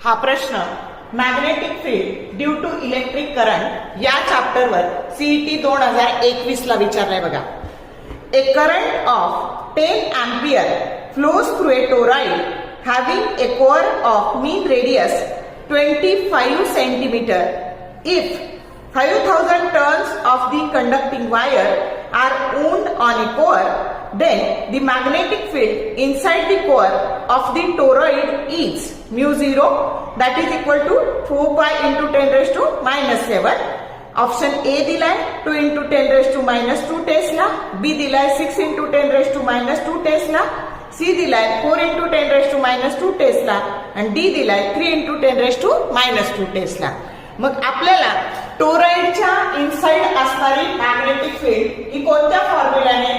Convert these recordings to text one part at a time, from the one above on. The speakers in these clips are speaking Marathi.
हा प्रश्न magnetic field due to electric current या चॅप्टरवर सीईटी 2021 ला विचारलाय बघा. A current of 10 ampere flows through a toroid having a core of mean radius 25 centimeter. If 5000 turns of the conducting wire are wound on a core, then the magnetic field inside the core of the toroid is mu0, that is equal to 4 pi into 10 raised to minus 7. Option A दिलाय 2 into 10 raised to minus 2 tesla, B दिलाय 6 into 10 raised to minus 2 tesla, C दिलाय 4 into 10 raised to minus 2 tesla आणि डी दिलाय 3 into 10 raised to minus 2 tesla. मग आपल्याला टोरॉइडच्या इनसाइड असणारी मॅग्नेटिक फील्ड ही कोणत्या फॉर्म्युल्याने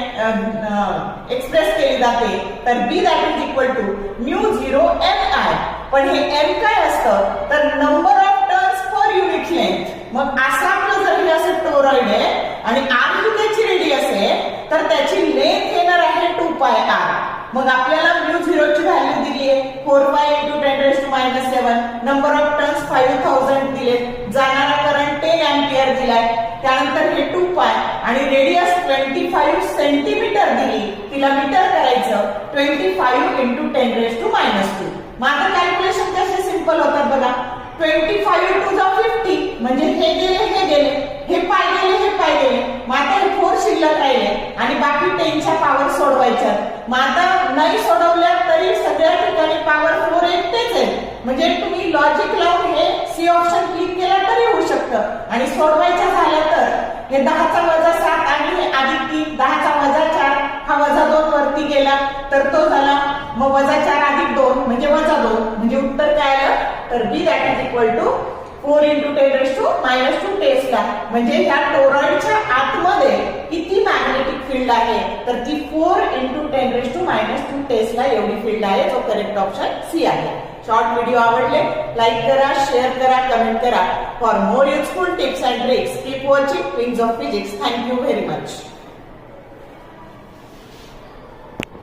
एक्सप्रेस केली जाते तर B that is equal to mu0 mi. पण हे एम काय असतं तर number of turns per unit length. मग असं आपलं जर हे असं टोरॉइड आहे आणि आर ही त्याची रेडियस आहे तर त्याची लेंथ येणार आहे 2 पाय आर. मग आपल्याला mu0 ची व्हॅल्यू दिली आहे 4 पाय into 10 raised to minus 7. Number of turns 5000 दिले, जाणारा करंट 10 अँपिअर दिलाय, त्यानंतर हे 2 पाय आणि रेडियस 25 सेंटीमीटर दिली, तिला मीटर करायचं 25 into 10 raised to minus 2. मग आता कॅल्क्युलेशन कसे सिंपल होतात बघा. 25 to the 50 म्हणजे हे गेले हे पाय गेले. मग आता हे 4 शिल्लक राहिले आणि बाकी 10 च्या पॉवर सोडवायच्या. मग आता नाही सोडवल्या तरी सगळ्या ठिकाणी पॉवर 4 एकटेच आहे. म्हणजे तुम्ही लॉजिक लावून हे सी ऑप्शन क्लिक केला तरी होऊ शकतं. आणि सोडवायचं झालं तर हे 10 चा वजा 7 आणि हे अधिक 3, 10 चा वजा 4, हा वजा 2 वरती गेला तर तो झाला. मग वजा 4 अधिक 2 म्हणजे वजा 2, म्हणजे उत्तर काय आलं तर B that is equal to 4 into 10 raised to minus 2 tesla. म्हणजे या टोरॉइडच्या आतमध्ये किती मॅग्नेटिक फील्ड आहे तर ती 4 into 10 raised to minus 2 Tesla एवढी फील्ड आहे. जो करेक्ट ऑप्शन सी आहे. शॉर्ट व्हिडिओ आवडले लाईक करा, शेअर करा, कमेंट करा. For more useful tips and tricks keep watching wings of physics. Thank you very much.